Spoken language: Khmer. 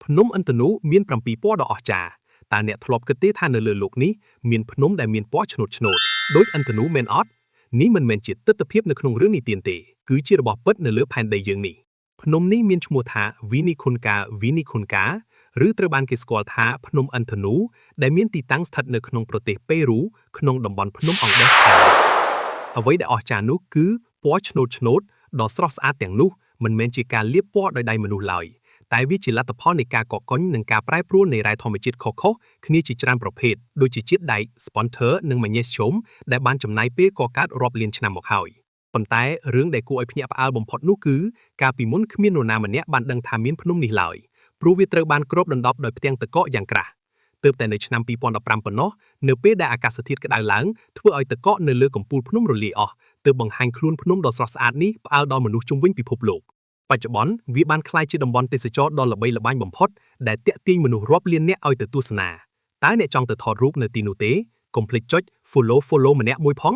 ភ្នំឥន្ទនូមាន7ពណ៌ដ៏អស្ចារ្យតើអ្នកធ្លាប់គិតទេថានៅលើโลกនេះមានភ្នំដែលមានពណ៌ឆ្នូតៗដូចឥន្ទនូមែនអត់នេះមិនមែនជាទស្សនវិជ្ជានៅក្នុងរឿងនិទានទេគឺជារបស់ពិតនៅលើផែនដីយើងនេះភ្នំនេះមានឈ្មោះថា Vinicunca ឬត្រូវបានគេស្គាល់ថាភ្នំឥន្ទនូដែលមានទីតាំងស្ថិតនៅក្នុងប្រទេសប៉េរូក្នុងតំបន់ភ្នំអង់ដេសថៃអ្វីដែលអស្ចារ្យនោះគឺពណ៌ឆ្នូតដ៏ស្រស់ស្អាតទាំងនោះមិនមែនជាការលាបពណ៌ដោយដៃមនុស្សឡើយតែវាជាលទ្ធផលនៃការកកកុញនិងការប្រែប្រួលនៃរ៉ែធម្មជាតិខុសៗគ្នាជាច្រើនប្រភេទដូចជាជាតិដែក Sponsor និង Magnesium ដែលបានចំណាយពេលកកើតរាប់លានឆ្នាំមកហើយប៉ុន្តែរឿងដែលគួរឲ្យភ្ញាក់ផ្អើលបំផុតនោះគឺកាលពីមុនគ្មាននរណាម្នាក់បានដឹងថាមានភ្នំនេះឡើយព្រោះវាត្រូវបានគ្របដណ្ដប់ដោយផ្ទាំងទឹកកកយ៉ាងក្រាស់ទើបតែនៅឆ្នាំ2015ប៉ុណ្ណោះនៅពេលដែលអាកាសធាតុក្តៅឡើងធ្វើឲ្យទឹកកកនៅលើកំពូលភ្នំរលាយអស់ទើបបង្ហាញខ្លួនភ្នំដ៏ស្រស់ស្អាតនេះផ្អើលដល់មនុស្សជុំវិញពិភពលោកបច្ចុប្បន្នវាបានក្លាយជាតំបន់ទេសចរណ៍ដ៏ល្បីល្បាញបំផុតដែលទាក់ទាញមនុស្សរាប់លាននាក់ឲ្យទៅទស្សនាតើអ្នកចង់ទៅថតរូបនៅទីនោះទេកុំភ្លេចចុច follow ម្នាក់មួយផង